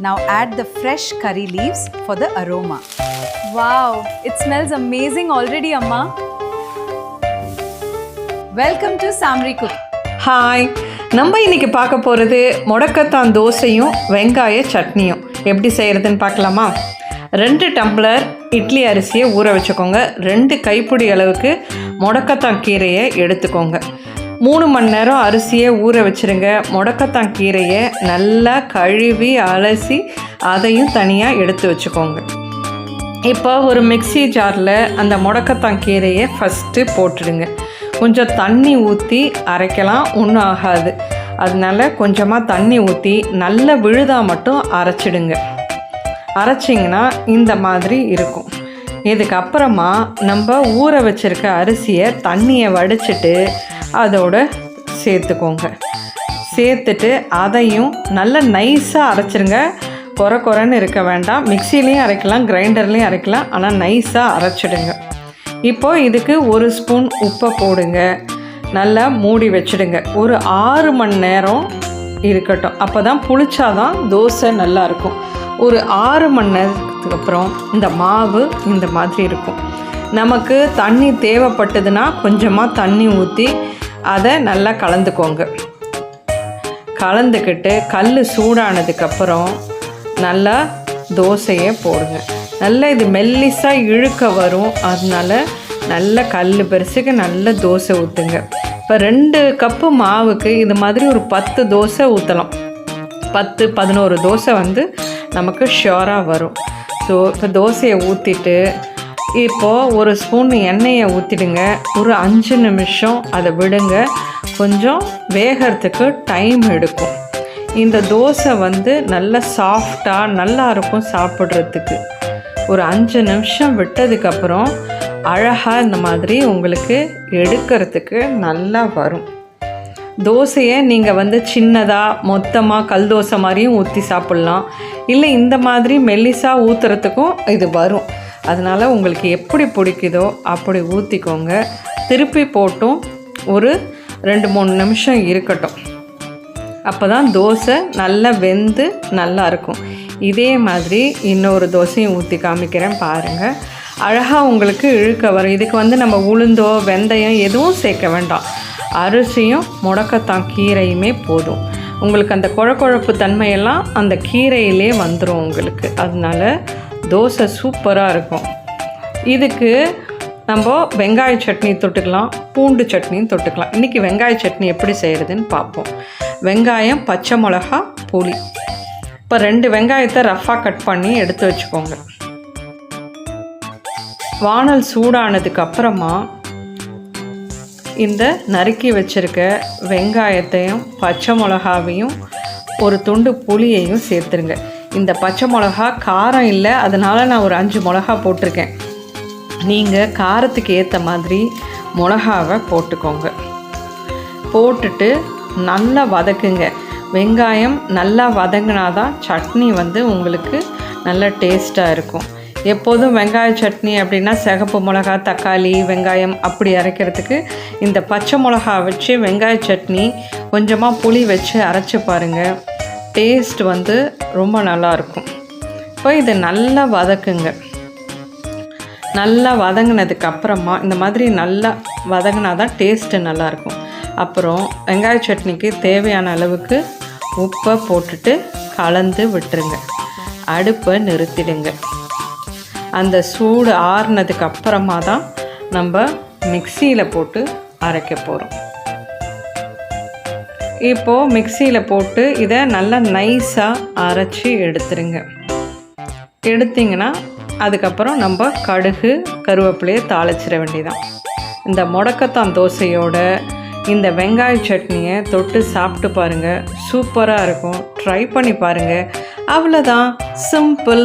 Now add the fresh curry leaves for the aroma. Wow, it smells amazing already, Amma. Welcome to Samri Cook. Hi, நம்ம இன்றைக்கி பார்க்க போகிறது முடக்கத்தான் தோசையும் வெங்காய சட்னியும் எப்படி செய்கிறதுன்னு பார்க்கலாமா? 2 டம்ளர் இட்லி அரிசியை ஊற வச்சுக்கோங்க. 2 கைப்பிடி அளவுக்கு முடக்கத்தான் கீரையை எடுத்துக்கோங்க. 3 மணி நேரம் அரிசியை ஊற வச்சுருங்க. முடக்கத்தான் கீரையை நல்லா கழுவி அலசி அதையும் தனியாக எடுத்து வச்சுக்கோங்க. இப்போ ஒரு மிக்ஸி ஜாரில் அந்த முடக்கத்தான் கீரையை ஃபஸ்ட்டு போட்டுடுங்க. கொஞ்சம் தண்ணி ஊற்றி அரைக்கலாம், ஒன்றும் ஆகாது. அதனால கொஞ்சமாக தண்ணி ஊற்றி நல்ல விழுதா மட்டும் அரைச்சிடுங்க. அரைச்சிங்கன்னா இந்த மாதிரி இருக்கும். இதுக்கப்புறமா நம்ம ஊற வச்சுருக்க அரிசியை தண்ணியை வடிச்சிட்டு அதோட சேர்த்துக்கோங்க. சேர்த்துட்டு அதையும் நல்ல நைஸாக அரைச்சிருங்க. குறைன்னு இருக்க வேண்டாம். மிக்சிலையும் அரைக்கலாம், கிரைண்டர்லேயும் அரைக்கலாம், ஆனால் நைஸாக அரைச்சிடுங்க. இப்போது இதுக்கு 1 ஸ்பூன் உப்பை போடுங்க. நல்லா மூடி வச்சுடுங்க. ஒரு 6 மணி நேரம் இருக்கட்டும். அப்போ தான் புளிச்சாதான் தோசை நல்லாயிருக்கும். ஒரு 6 மணி நேரத்துக்கு அப்புறம் இந்த மாவு இந்த மாதிரி இருக்கும். நமக்கு தண்ணி தேவைப்பட்டதுன்னா கொஞ்சமாக தண்ணி ஊற்றி அதை நல்லா கலந்துக்கோங்க. கலந்துக்கிட்டு கல் சூடானதுக்கப்புறம் நல்லா தோசையை போடுங்க. நல்லா இது மெல்லிஸாக இழுக்க வரும். அதனால நல்ல கல் பெருசுக்கு நல்ல தோசை ஊற்றுங்க. இப்போ 2 கப்பு மாவுக்கு இது மாதிரி ஒரு 10 தோசை ஊற்றலாம். 10-11 தோசை நமக்கு ஷியோராக வரும். ஸோ இப்போ தோசையை ஊற்றிட்டு இப்போது 1 ஸ்பூன் எண்ணெயை ஊற்றிடுங்க. ஒரு 5 நிமிஷம் அதை விடுங்க. கொஞ்சம் வேகிறதுக்கு டைம் எடுக்கும். இந்த தோசை நல்ல சாஃப்டாக நல்லாயிருக்கும் சாப்பிட்றதுக்கு. ஒரு 5 நிமிஷம் விட்டதுக்கப்புறம் அழகாக இந்த மாதிரி உங்களுக்கு எடுக்கிறதுக்கு நல்லா வரும். தோசையை நீங்கள் சின்னதாக மொத்தமாக கல் தோசை மாதிரியும் ஊற்றி சாப்பிட்லாம். இல்லை இந்த மாதிரி மெல்லிஸாக ஊற்றுறதுக்கும் இது வரும். அதனால் உங்களுக்கு எப்படி பிடிக்குதோ அப்படி ஊற்றிக்கோங்க. திருப்பி போட்டும் ஒரு 2-3 நிமிஷம் இருக்கட்டும். அப்போ தான் தோசை நல்லா வெந்து நல்லாயிருக்கும். இதே மாதிரி இன்னொரு தோசையும் ஊற்றி காமிக்கிறேன் பாருங்கள். அழகாக உங்களுக்கு இழுக்க வரும். இதுக்கு நம்ம உளுந்தோ வெந்தயம் எதுவும் சேர்க்க வேண்டாம். அரிசியும் முடக்கத்தான் கீரையுமே போதும். உங்களுக்கு அந்த குழப்பு தன்மையெல்லாம் அந்த கீரையிலே வந்துடும் உங்களுக்கு. அதனால தோசை சூப்பராக இருக்கும். இதுக்கு நம்ம வெங்காய சட்னி தொட்டுக்கலாம், பூண்டு சட்னியும் தொட்டுக்கலாம். இன்றைக்கி வெங்காய சட்னி எப்படி செய்கிறதுன்னு பார்ப்போம். வெங்காயம், பச்சை மிளகா, புளி. இப்போ 2 வெங்காயத்தை ரஃப்பாக கட் பண்ணி எடுத்து வச்சுக்கோங்க. வானல் சூடானதுக்கு அப்புறமா இந்த நறுக்கி வச்சுருக்க வெங்காயத்தையும் பச்சை மிளகாவையும் ஒரு துண்டு புளியையும் சேர்த்துருங்க. இந்த பச்சை மிளகா காரம் இல்லை, அதனால் நான் ஒரு 5 மிளகா போட்டிருக்கேன். நீங்கள் காரத்துக்கு ஏற்ற மாதிரி மிளகாவை போட்டுக்கோங்க. போட்டுட்டு நல்லா வதக்குங்க. வெங்காயம் நல்லா வதங்கினாதான் சட்னி உங்களுக்கு நல்ல டேஸ்ட்டாக இருக்கும். எப்போதும் வெங்காய சட்னி அப்படின்னா சிகப்பு மிளகா, தக்காளி, வெங்காயம் அப்படி அரைக்கிறதுக்கு இந்த பச்சை மிளகா வச்சு வெங்காய சட்னி கொஞ்சமாக புளி வச்சு அரைச்சி பாருங்கள். டேஸ்ட் ரொம்ப நல்லாயிருக்கும். இப்போ இதை நல்லா வதக்குங்க. நல்லா வதங்கினதுக்கப்புறமா இந்த மாதிரி நல்லா வதங்கினா தான் டேஸ்ட்டு நல்லாயிருக்கும். அப்புறம் வெங்காய சட்னிக்கு தேவையான அளவுக்கு உப்பை போட்டுட்டு கலந்து விட்டுருங்க. அடுப்பை நிறுத்திடுங்க. அந்த சூடு ஆறுனதுக்கு அப்புறமா தான் நம்ம மிக்சியில் போட்டு அரைக்க போகிறோம். இப்போது மிக்சியில் போட்டு இதை நல்லா நைஸாக அரைச்சி எடுத்துருங்க. எடுத்திங்கன்னா அதுக்கப்புறம் நம்ம கடுகு கருவேப்பிலையை தாளிச்சிட வேண்டியதான். இந்த முடக்கத்தான் தோசையோட இந்த வெங்காய சட்னியை தொட்டு சாப்பிட்டு பாருங்கள். சூப்பராக இருக்கும். ட்ரை பண்ணி பாருங்கள். அவ்வளோதான், சிம்பிள்.